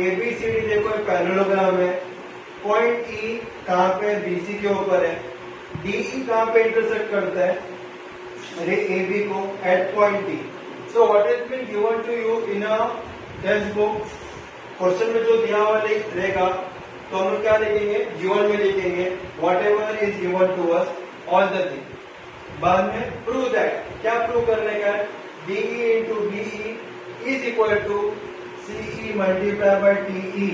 ABCD देखो एक parallelogram है, पॉइंट E कहाँ पे BC के ऊपर है, DE कहाँ पे इंटरसेक्ट करता है मेरे AB को at point D। So what is been given to you in a text book, question में जो दिया हुआ रहेगा तो हम लोग क्या लिखेंगे, गिवन में लिखेंगे whatever is given to us all the thing. बाद में प्रूव दैट, क्या प्रूव करने का है, DE into BE is equal to CE multiply by TE,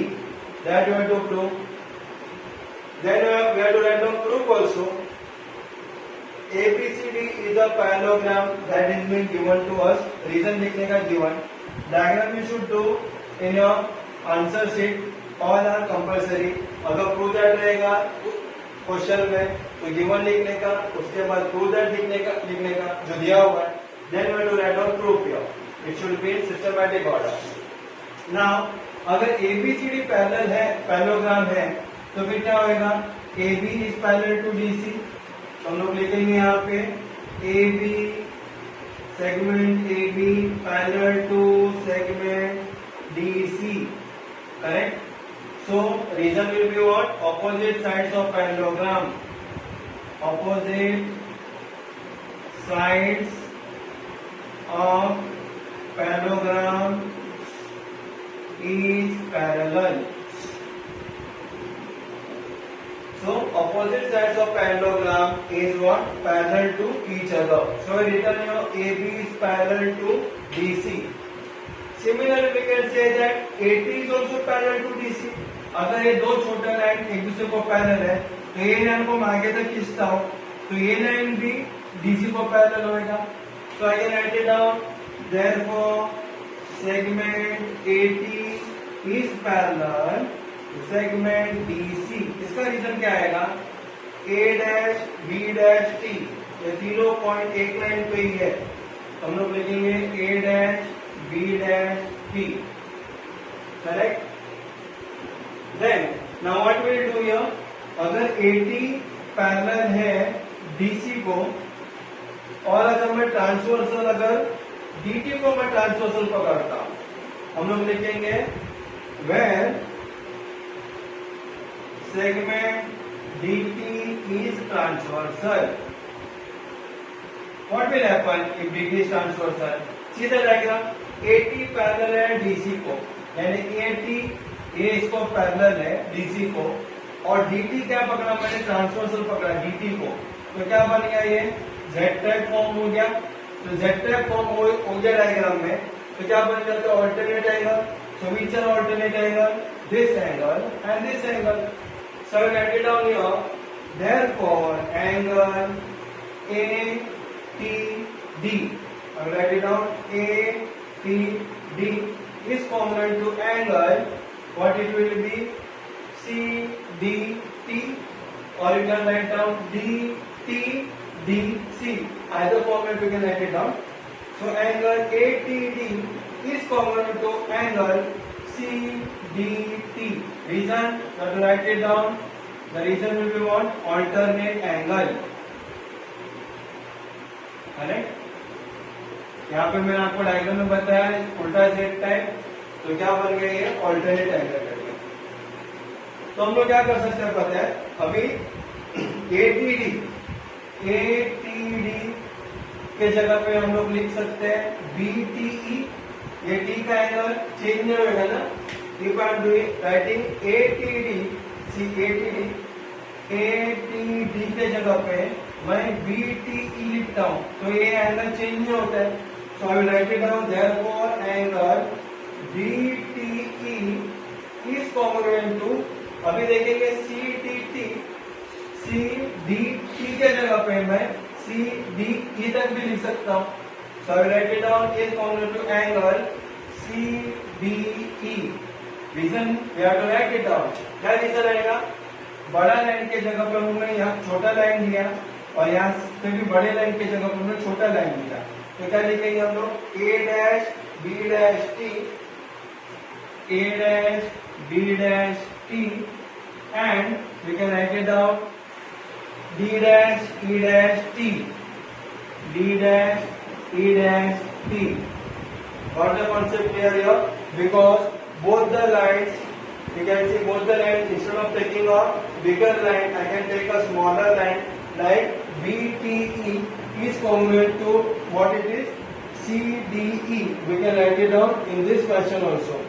that you have to prove. Then we have to write down proof also. ABCD is a parallelogram that is being given to us, reason लिखने का given, diagram you should do in your answer sheet, all are compulsory. अगर prove that रहेगा question में तो given लिखने का, उसके बाद प्रूव दैट लिखने का जो दिया हुआ है, then we have to write down proof here, it should be in systematic order. Now अगर ABCD पैरेलल है, पैरेललोग्राम है, तो फिर क्या होगा, AB is parallel to DC, तो हम लोग लिखेंगे यहाँ पे AB, segment AB parallel to segment DC, correct. So reason will be what, opposite sides of parallelogram, opposite sides of parallelogram is parallel. So opposite sides of parallelogram is what, parallel to each other. So written here AB is parallel to DC. Similarly we can say that AT is also parallel to DC. अगर ये दो छोटा line एक दूसरे को parallel है तो ये लाइन को मैं आगे तक खींचता हूँ तो ये लाइन भी DC को पैरेलल होएगा। So I can write it down, therefore segment AT is parallel to segment DC। इसका रीजन क्या आएगा, A dash B dash T, ये तीनों पॉइंट एक लाइन पे ही है, हम लोग लिखेंगे A dash B dash T, correct. Then now what will do here, अगर AT पैरेलल है DC को और अगर मैं ट्रांसवर्सल, अगर DT को मैं ट्रांसवर्सल पकड़ता हूं, हम लोग लिखेंगे where segment DT is transversal, what will happen if DT is transversal, सीधा डायग्राम, AT पैरेलल है DC को, यानी AT ये इसको पैरेलल है DC को, और DT क्या पकड़ा मैंने, ट्रांसवर्सल पकड़ा DT को, तो क्या बन गया, ये Z टाइप फॉर्म हो गया। तो Z टाइप फॉर्म हो गया डायग्राम में, तो क्या बन जाता है, alternate angle. So which are alternate angle, this angle and this angle. So I write it down here, therefore angle ATD, I write it down, ATD is congruent to angle, what it will be, CDT, or you can write down DTDC, either format we can write it down. So angle ATD is congruent to angle CDT. Reason, you have to write it down. The reason will be what, alternate angle, correct। यहाँ पे मैंने आपको diagram में बताया उल्टा Z type, तो क्या बन गया, ये ऑल्टरनेट एंगल कर गया। तो हम लोग क्या कर सकते हैं पता है, अभी ATD के जगह पे हम लोग लिख सकते हैं BTE, ये T का एंगल चेंज नहीं होगा ना, if I am doing writing ATD, see ATD के जगह पे मैं BTE लिखता हूँ तो ये एंगल चेंज नहीं होता है। So I will write it down, therefore angle BTE is congruent to, अभी देखेंगे CDT के जगह पे मैं CDE तक भी लिख सकता हूँ। So I will write it down, is congruent to angle CDE। Reason we have to write it down, क्या रीजन आएगा, बड़ा लाइन के जगह पे हमने यहाँ छोटा लाइन लिया और यहाँ पे भी बड़े लाइन के जगह पे हमने छोटा लाइन लिया, तो क्या लिखेंगे हम लोग, A dash B dash T, A dash B dash T, and we can write it down D dash E dash T, D dash E dash T। Got the concept clear here? because both the lines, you can see both the lines, instead of taking a bigger line, I can take a smaller line like BTE is congruent to what it is, CDE. We can write it down in this fashion also.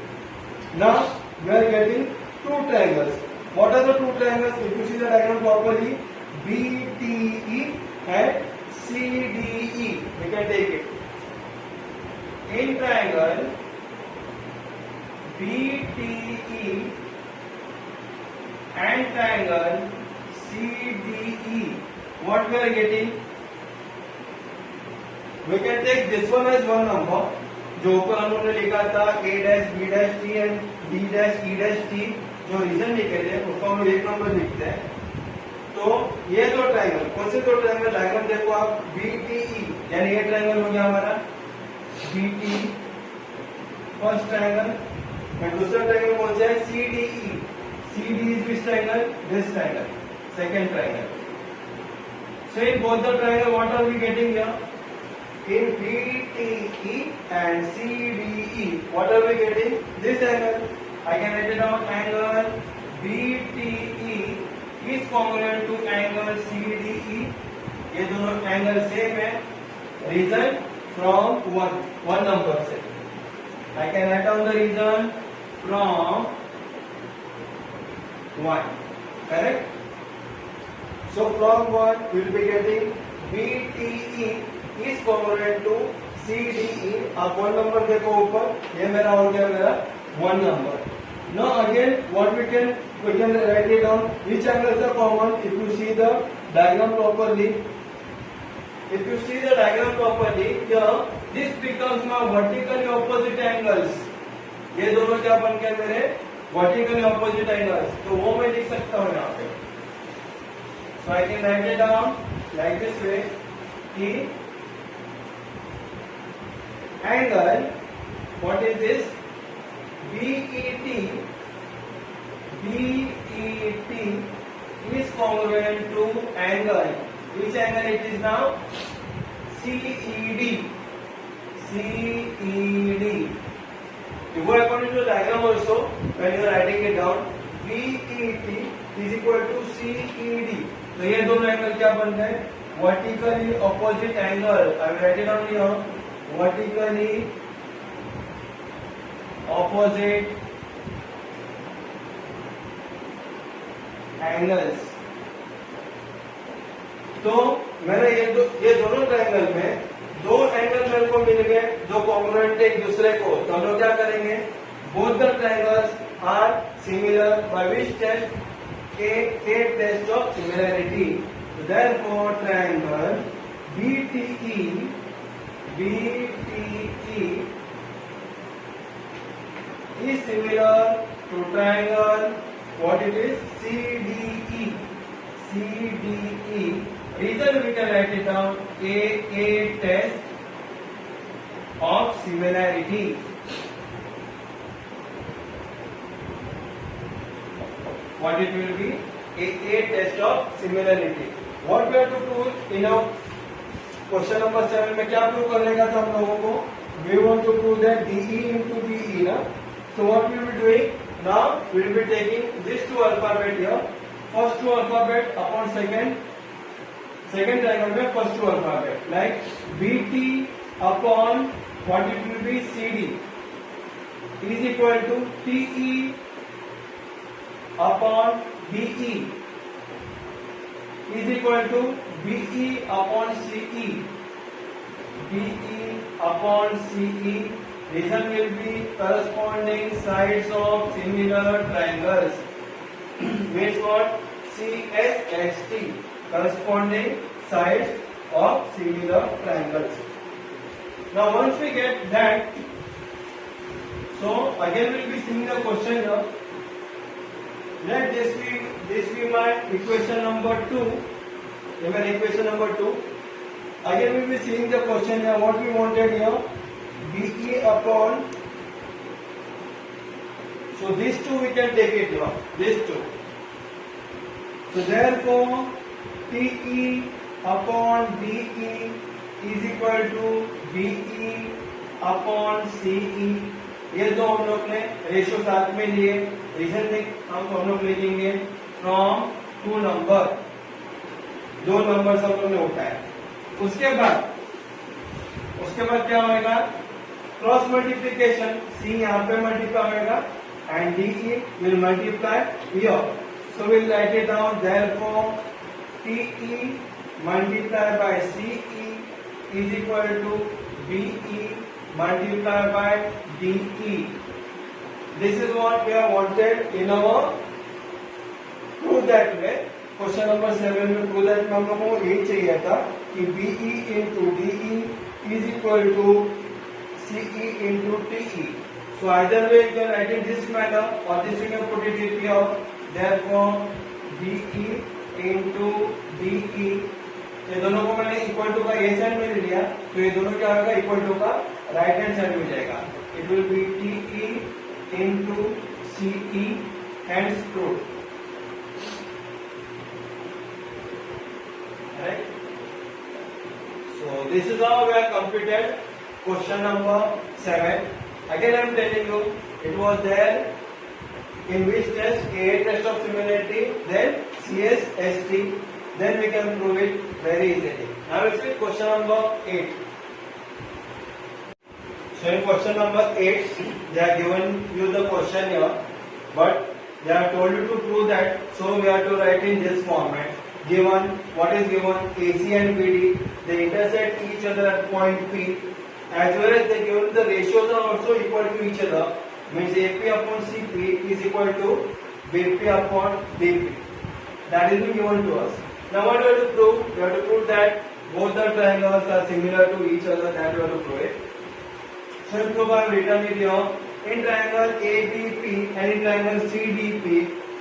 Now we are getting two triangles. What are the two triangles? If you see the diagram properly, BTE and CDE, we can take it. In triangle BTE and triangle CDE, what we are getting? We can take this one as one number, जो ऊपर हमने लिखा था A dash B dash T and D dash E dash T, जो reason लिखे थे उसको हम एक नंबर लिखते हैं. तो ये दो ट्रायंगल, कौन से दो ट्रायंगल? डायग्राम देखो आप, BTE यानी ये ट्रायंगल हो गया हमारा BTE फर्स्ट ट्रायंगल, और दूसरा ट्रायंगल कौन सा है? CDE. CD is which triangle? This triangle, second triangle. So in both the triangle, what are we getting here? In BTE and CDE, what are we getting? This angle. I can write it down. Angle BTE is congruent to angle CDE. ये दोनों angle same है. Reason from one number से. I can write down the reason from 1. Correct? So from 1 we will be getting BTE is congruent to CDE. आप one number देखो ऊपर, ये मेरा हो गया मेरा one number. Now again what we can write it down. Which angles are common? If you see the diagram properly, here this becomes my vertically opposite angles. ये दोनों क्या बन गए मेरे vertically opposite angles. तो वो मैं लिख सकता हूँ यहाँ पे. So I can write it down like this way कि angle, what is this? BET is congruent to angle. Which angle it is now? CED. You go according to the diagram also when you are writing it down. BET is equal to CED. तो ये दोनों angle क्या बन गए? Vertically opposite angle. I will write it down here. Vertically opposite angles. तो मैंने ये दोनों ट्रायंगल में दो एंगल मेरे को मिल गए जो कॉन्ग्रुएंट एक दूसरे को. तो हम लोग क्या करेंगे? Both the triangles are similar by which test? A test of similarity. Therefore triangle BTE is similar to triangle what it is? CDE. Reason we can write it down, A test of similarity. What it will be? A test of similarity. What we have to prove in our question number 7 में क्या prove करने का था हम लोगों को? We want to prove that DE into BE ना. So what we will be doing? Now we will be taking these two alphabet here. First two alphabet upon second triangle में first two alphabet like BT upon what it will be? CD is equal to TE upon BE is equal to BE upon CE. Reason will be corresponding sides of similar triangles. Means what? CSXT, corresponding sides of similar triangles. Now once we get that, so again we will be seeing the question here. Let this be my equation number 2. Equation number 2. Again we will be seeing the question here. What we wanted here? BE upon. So these two we can take it here. These two. So therefore TE upon DE is equal to BE upon CE. ये दो हम लोग ने ratio साथ में लिए, reason हम लोग लिखेंगे फ्रॉम टू नंबर, दो नंबर सब लोग ने उठाया। उसके बाद क्या होगा, क्रॉस मल्टीप्लीकेशन, सी यहाँ पे मल्टीप्लाई होगा and D will multiply here, so will write it down, therefore TE multiply by CE is equal to BE multiplied by DE. This is what we have wanted in our prove that way. Question number 7 में prove that में हम लोगों को यही चाहिए था कि BE into DE is equal to CE into TE. So either way you can write in this manner or this you can put it here. Therefore BE into DE, ये दोनों को मैंने इक्वल टू का ए side में ले लिया, तो ये दोनों क्या होगा, इक्वल टू का राइट हैंड साइड में जाएगा। It will be TE into CE hands prove, right. So this is how we have completed question number 7. Again I am telling you, it was there in which test, a test of similarity, then CSST, then we can prove it very easily. Now let's see question number 8. So in question number 8, they have given you the question here, but they have told you to prove that, so we have to write in this format. Given, what is given, AC and BD, they intersect each other at point P, as well as they given the ratios are also equal to each other, means AP upon CP is equal to BP upon DP. That is being given to us. Now what we have to prove? We have to prove that both the triangles are similar to each other, that we have to prove it. So in proof I have written it here. In triangle ABP and in triangle CDP,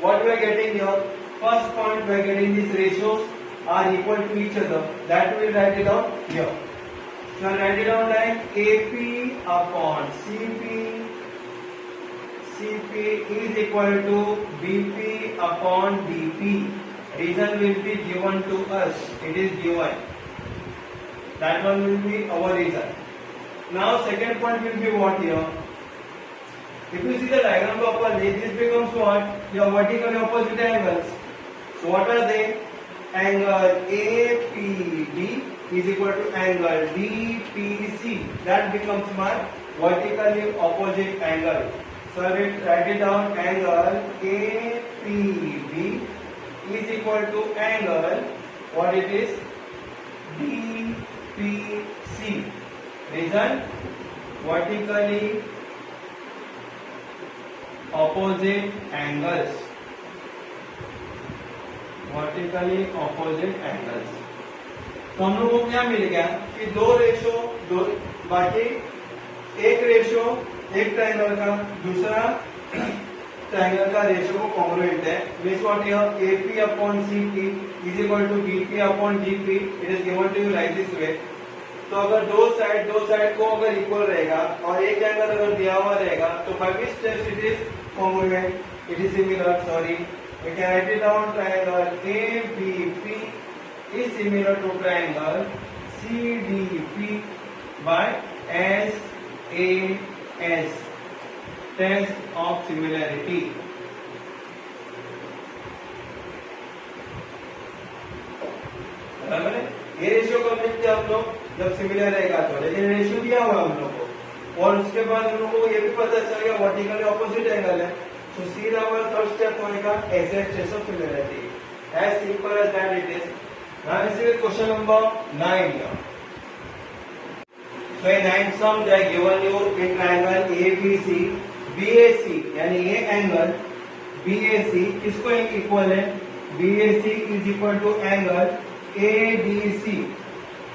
what we are getting here? First point we are getting these ratios are equal to each other. That we will write it down here. So I write it down like AP upon CP. CP is equal to BP upon DP. Reason will be given to us. It is given. That one will be our reason. Now second point will be what here? If you see the diagram properly, this becomes what? Your vertically opposite angles. So what are they? Angle APD is equal to angle DPC. That becomes my vertically opposite angle. So I will write it down, angle APB is equal to angle, what it is, DPC. Reason, vertically opposite angles. Vertically opposite angles. तो हम लोग को क्या मिल गया कि दो ratio, बाकी एक रेशो एक ट्रायंगल का दूसरा ट्रायंगल का रेशियो को कॉन्ग्रुएंट है, means what here AP upon CP is equal to BP upon DP. It is given to you like this way. तो अगर दो साइड को अगर इक्वल रहेगा और एक एंगल अगर दिया हुआ रहेगा, तो by which test it is congruent, it is similar, sorry we can write it down, triangle ABP is similar to triangle CDP by SAS, test of similarity. बराबर है. ये रेशियो कब लिखते हैं हम लोग, जब सिमिलर रहेगा तो, लेकिन रेशियो दिया हुआ हम लोग को, और उसके बाद हम लोगों को ये भी पता चल गया वर्टिकली ऑपोजिट एंगल है. सो सीधा हमारा थर्ड स्टेप होगा SS test of similarity. As simple as that it is. Now this is question number 9. So in 9th sum they are given you in triangle ABC, BAC यानी ये angle BAC किसको equal है, BAC is equal to angle ADC.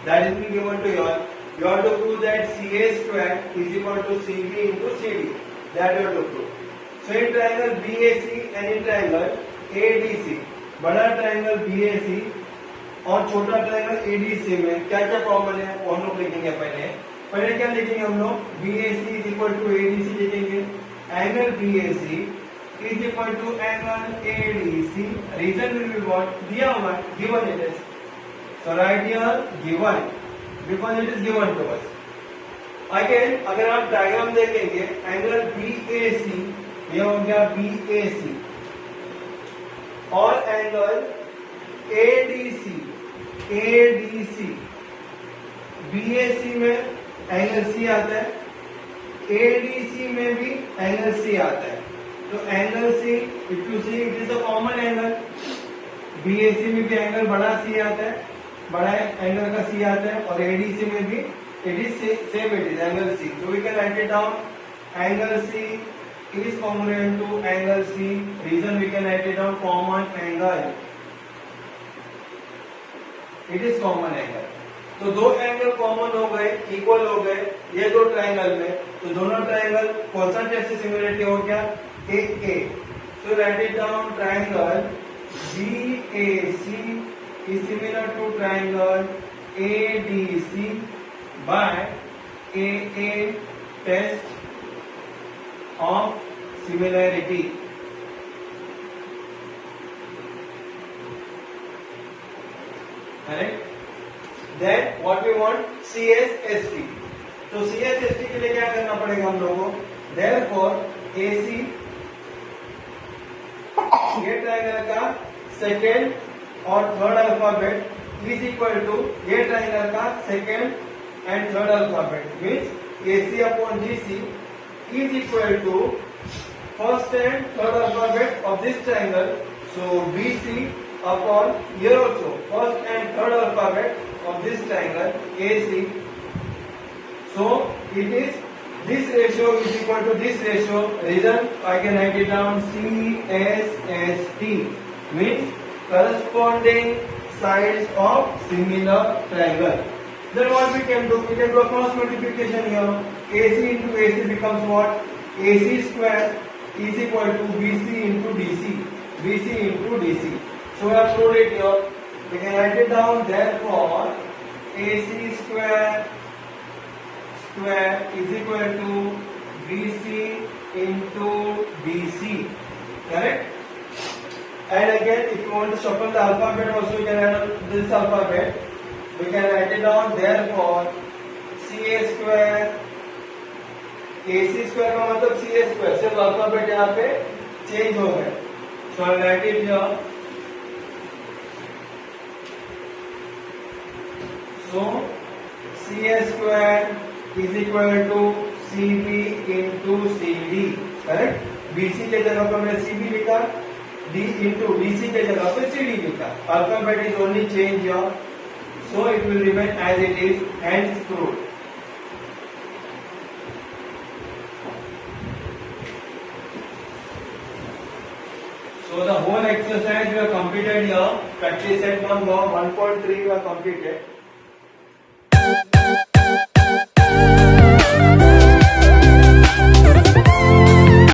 That is being given to you all. You have to prove that CA square is equal to CB into CD. That you have to prove. So in triangle BAC and in triangle ADC, बड़ा triangle BAC और छोटा triangle ADC में क्या क्या common है वो हम लोग लिखेंगे. पहले क्या लिखेंगे हम लोग, BAC is equal to ADC लिखेंगे. Angle BAC is equal to angle ADC. Reason will be what, दिया हुआ, given it is. So right here given, because it is given to us. Again अगर आप डायग्राम देखेंगे angle BAC, ये हो गया BAC, और एंगल ADC, BAC में एंगल C आता है, ADC में भी एंगल C आता है। तो angle C, if you see it is a common angle, BAC में भी एंगल बड़ा C आता है, बड़ा एंगल का C आता है, और ADC में भी it is same, it is angle C. So we can write it down, angle C is congruent to angle C. Reason we can write it down, common angle, it is common angle. तो दो angle common हो गए, equal हो गए ये दो triangle में, तो दोनों ट्रायंगल कौन सा टेस्ट से सिमिलरिटी हो गया, AA. So write it down, triangle BAC is similar to triangle ADC by AA test of similarity. Correct? Then what we want, CSST. तो CSST के लिए क्या करना पड़ेगा हम लोगों को, therefore AC, ये ट्रायंगल का सेकेंड और third alphabet is equal to ये ट्रायंगल का second and third alphabet, means AC upon GC is equal to first and third alphabet of this triangle. So BC upon here also first and third alphabet of this triangle AC. So it is this ratio is equal to this ratio. Reason I can write it down, CSST means corresponding sides of similar triangle. Then what we can do? We can do a cross multiplication here. AC into AC becomes what? AC square is equal to BC into DC. BC into DC. So we have proved it here. We can write it down. Therefore, AC square is equal to BC into DC. Correct? And again, if you want to shuffle the alphabet, also you can add this alphabet. We can write it down. Therefore, CA square, AC square का मतलब CA square, सिर्फ alphabet यहाँ पे change हो गए. So I write it here. So CA square is equal to CB into CD. Correct? BC के जगह पर मैंने CB लिखा, D into DC के जगह पे CD लिखा. Alphabet is only change here. So it will remain as it is, hence proved. So the whole exercise we have completed here. Practice set 1.3 we have completed.